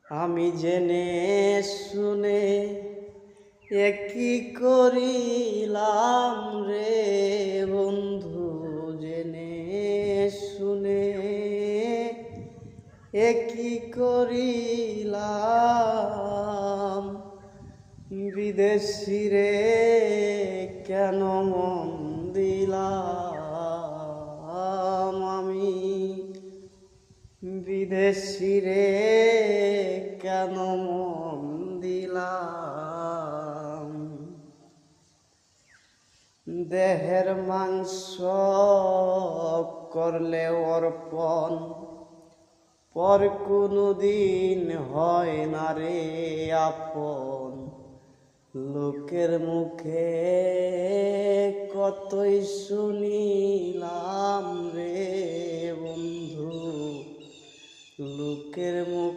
আমি জেনে শুনে একই করিলাম রে বন্ধু, জেনে শুনে একই করিলাম। বিদেশি রে কেন মন দিলাম আমি, বিদেশি রে কেন মন দিলাম। দেহের মাংস করলে অর্পণ, পর কোনো দিন হয় না রে আপন। লোকের মুখে কতই শুনিলাম রে বন্ধু, লোকের মুখে